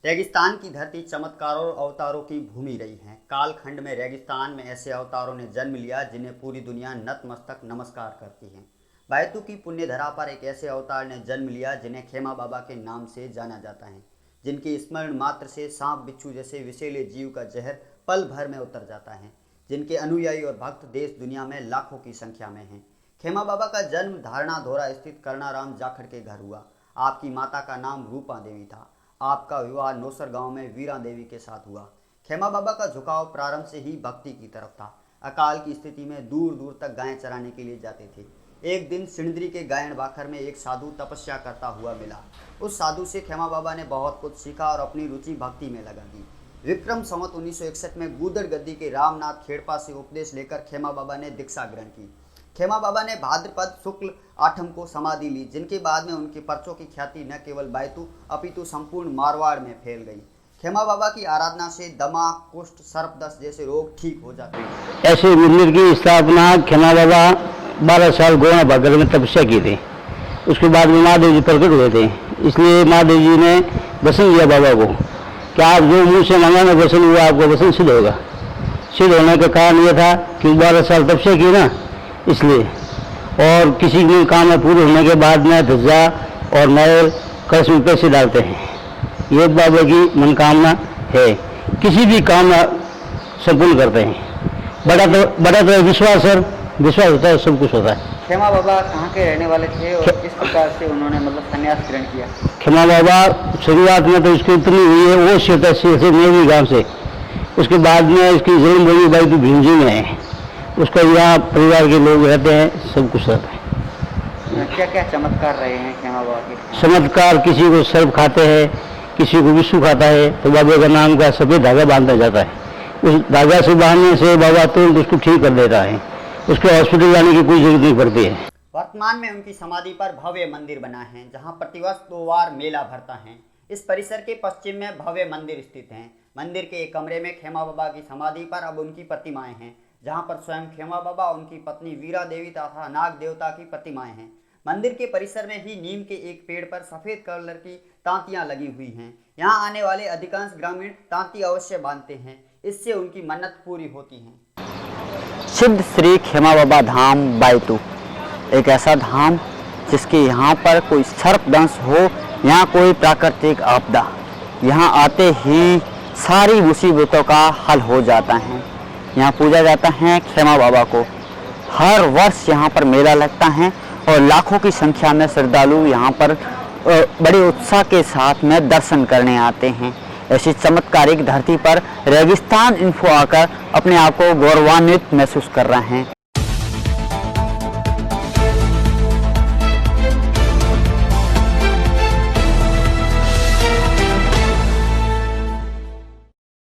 रेगिस्तान की धरती चमत्कारों और अवतारों की भूमि रही है। कालखंड में रेगिस्तान में ऐसे अवतारों ने जन्म लिया जिन्हें पूरी दुनिया नतमस्तक नमस्कार करती है। बैतू की पुण्य धरा पर एक ऐसे अवतार ने जन्म लिया जिन्हें खेमा बाबा के नाम से जाना जाता है, जिनके स्मरण मात्र से सांप बिच्छू जैसे विषैले जीव का जहर पल भर में उतर जाता है, जिनके अनुयायी और भक्त देश दुनिया में लाखों की संख्या में हैं। खेमा बाबा का जन्म धारणा धोरा स्थित करणाराम जाखड़ के घर हुआ। आपकी माता का नाम रूपा देवी था। आपका विवाह नौसर गांव में वीरा देवी के साथ हुआ। खेमा बाबा का झुकाव प्रारंभ से ही भक्ति की तरफ था। अकाल की स्थिति में दूर दूर तक गायें चराने के लिए जाते थे। एक दिन सिंदरी के गायन बाखर में एक साधु तपस्या करता हुआ मिला। उस साधु से खेमा बाबा ने बहुत कुछ सीखा और अपनी रुचि भक्ति में लगा दी। विक्रम संवत 1961 में गूदड़ गद्दी के रामनाथ खेड़पा से उपदेश लेकर खेमा बाबा ने दीक्षा ग्रहण की। खेमा बाबा ने भाद्रपद शुक्ल आठम को समाधि ली, जिनके बाद में उनके पर्चों की ख्याति न केवल बैतू अपितु संपूर्ण मारवाड़ में फैल गई। खेमा बाबा की आराधना से दमा, कुष्ठ, सर्पदंश जैसे रोग ठीक हो जाते हैं। ऐसे मंदिर की स्थापना खेमा बाबा 12 साल गोना भागर में तपस्या की थी। उसके बाद में महादेव जी प्रकट हुए थे, इसलिए महादेव जी ने वचन दिया बाबा को कि आप जो मुँह से मांगा वचन हुआ, आपको वचन सिद्ध होगा। सिद्ध होने का कारण यह था कि 12 साल तपस्या की ना, इसलिए। और किसी भी काम पूरे होने के बाद में ध्वजा और महल कलश में पैसे डालते हैं। ये बाबा की मनोकामना है, किसी भी काम संपूर्ण करते हैं। बड़ा तो विश्वास है, विश्वास होता है सब कुछ होता है। खेमा बाबा कहाँ के रहने वाले थे और किस प्रकार से उन्होंने संन्यास ग्रहण किया? खेमा बाबा शुरुआत में तो इसकी उतनी हुई है वो क्षेत्र से मेरी गाँव से। उसके बाद में इसकी जन्मभूमि बैतू भीमजी में है। उसका यहाँ परिवार के लोग रहते हैं, सब कुछ रहता है। क्या क्या चमत्कार रहे हैं खेमा बाबा के? चमत्कार, किसी को सर्प खाते हैं, किसी को विषु खाता है तो बाबा का नाम का सफेद धागा बांधा जाता है। उस धागा से बांधने से बाबा तुरंत उसको ठीक कर देता है। उसको हॉस्पिटल जाने की कोई जरूरत नहीं पड़ती है। वर्तमान में उनकी समाधि पर भव्य मंदिर बना है, जहाँ प्रतिवर्ष 2 बार मेला भरता है। इस परिसर के पश्चिम में भव्य मंदिर स्थित है। मंदिर के एक कमरे में खेमा बाबा की समाधि पर अब उनकी प्रतिमाएं हैं, जहाँ पर स्वयं खेमा बाबा, उनकी पत्नी वीरा देवी तथा नाग देवता की प्रतिमाएं हैं। मंदिर के परिसर में ही नीम के एक पेड़ पर सफेद कलर की तांतियां लगी हुई हैं। यहाँ आने वाले अधिकांश ग्रामीण तांती अवश्य बांधते हैं, इससे उनकी मन्नत पूरी होती है। सिद्ध श्री खेमा बाबा धाम बैतू एक ऐसा धाम जिसके यहाँ पर कोई सर्पदंश हो, यहाँ कोई प्राकृतिक आपदा, यहाँ आते ही सारी मुसीबतों का हल हो जाता है। यहाँ पूजा जाता है खेमा बाबा को। हर वर्ष यहाँ पर मेला लगता है और लाखों की संख्या में श्रद्धालु यहाँ पर बड़े उत्साह के साथ में दर्शन करने आते हैं। ऐसी चमत्कारिक धरती पर रेगिस्तान इन्फो आकर अपने आप को गौरवान्वित महसूस कर रहे हैं।